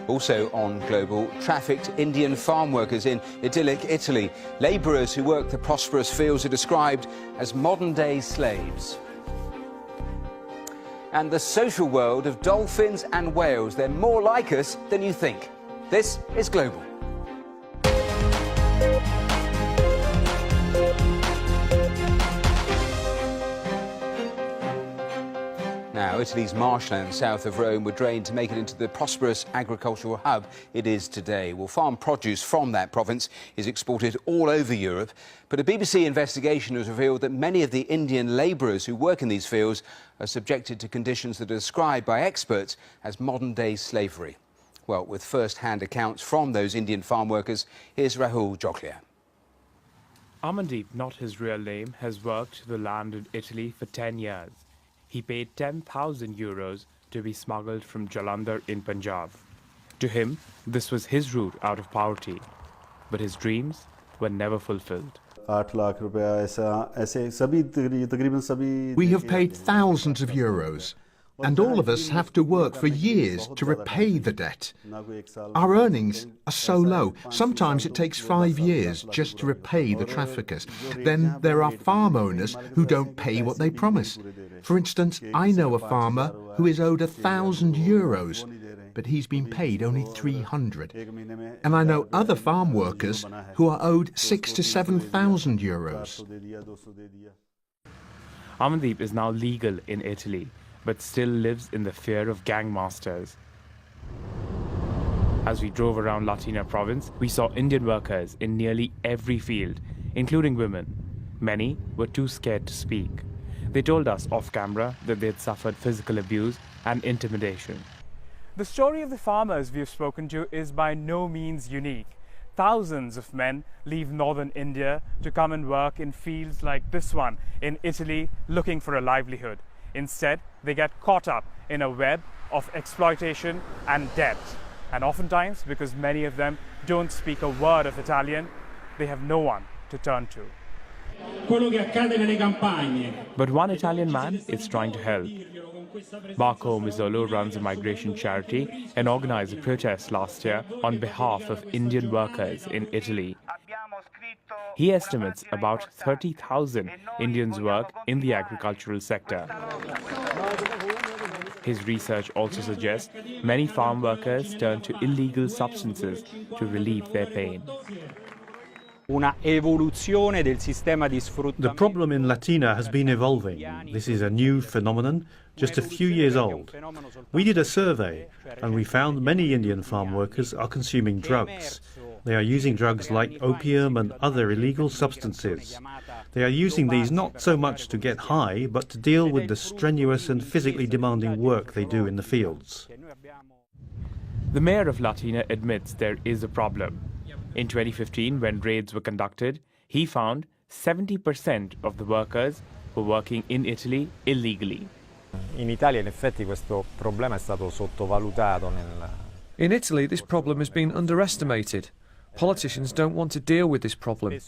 Also on Global, trafficked Indian farm workers in idyllic Italy. Labourers who work the prosperous fields are described as modern-day slaves. And the social world of dolphins and whales. They're more like us than you think. This is Global. Now, Italy's marshlands south of Rome were drained to make it into the prosperous agricultural hub it is today. Well, farm produce from that province is exported all over Europe. But a BBC investigation has revealed that many of the Indian labourers who work in these fields are subjected to conditions that are described by experts as modern-day slavery. Well, with first-hand accounts from those Indian farm workers, here's Rahul Joklia. Amandeep, not his real name, has worked the land in Italy for 10 years. He paid 10,000 euros to be smuggled from Jalandhar in Punjab. To him, this was his route out of poverty. But his dreams were never fulfilled. We have paid thousands of euros, and all of us have to work for years to repay the debt. Our earnings are so low. Sometimes it takes 5 years just to repay the traffickers. Then there are farm owners who don't pay what they promise. For instance, I know a farmer who is owed 1,000 euros, but he's been paid only 300. And I know other farm workers who are owed 6,000 to 7,000 euros. Amandeep is now legal in Italy, but still lives in the fear of gang masters. As we drove around Latina province, we saw Indian workers in nearly every field, including women. Many were too scared to speak. They told us off camera that they had suffered physical abuse and intimidation. The story of the farmers we have spoken to is by no means unique. Thousands of men leave northern India to come and work in fields like this one in Italy, looking for a livelihood. Instead, they get caught up in a web of exploitation and debt. And oftentimes, because many of them don't speak a word of Italian, they have no one to turn to. But one Italian man is trying to help. Marco Mizzolo runs a migration charity and organized a protest last year on behalf of Indian workers in Italy. He estimates about 30,000 Indians work in the agricultural sector. His research also suggests many farm workers turn to illegal substances to relieve their pain. The problem in Latina has been evolving. This is a new phenomenon, just a few years old. We did a survey and we found many Indian farm workers are consuming drugs. They are using drugs like opium and other illegal substances. They are using these not so much to get high, but to deal with the strenuous and physically demanding work they do in the fields. The mayor of Latina admits there is a problem. In 2015, when raids were conducted, he found 70% of the workers were working in Italy illegally. In Italia, in effetti, questo problema è stato sottovalutato. In Italy, this problem has been underestimated. Politicians don't want to deal with this problem.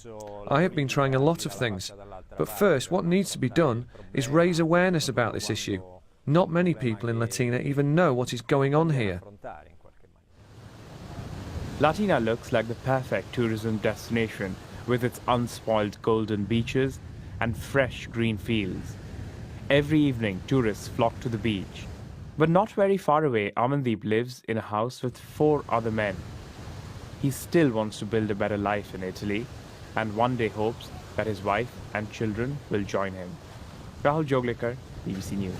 I have been trying a lot of things, but first what needs to be done is raise awareness about this issue. Not many people in Latina even know what is going on here. Latina looks like the perfect tourism destination with its unspoiled golden beaches and fresh green fields. Every evening, tourists flock to the beach. But not very far away, Amandeep lives in a house with 4 other men. He still wants to build a better life in Italy and one day hopes that his wife and children will join him. Rahul Joglekar, BBC News.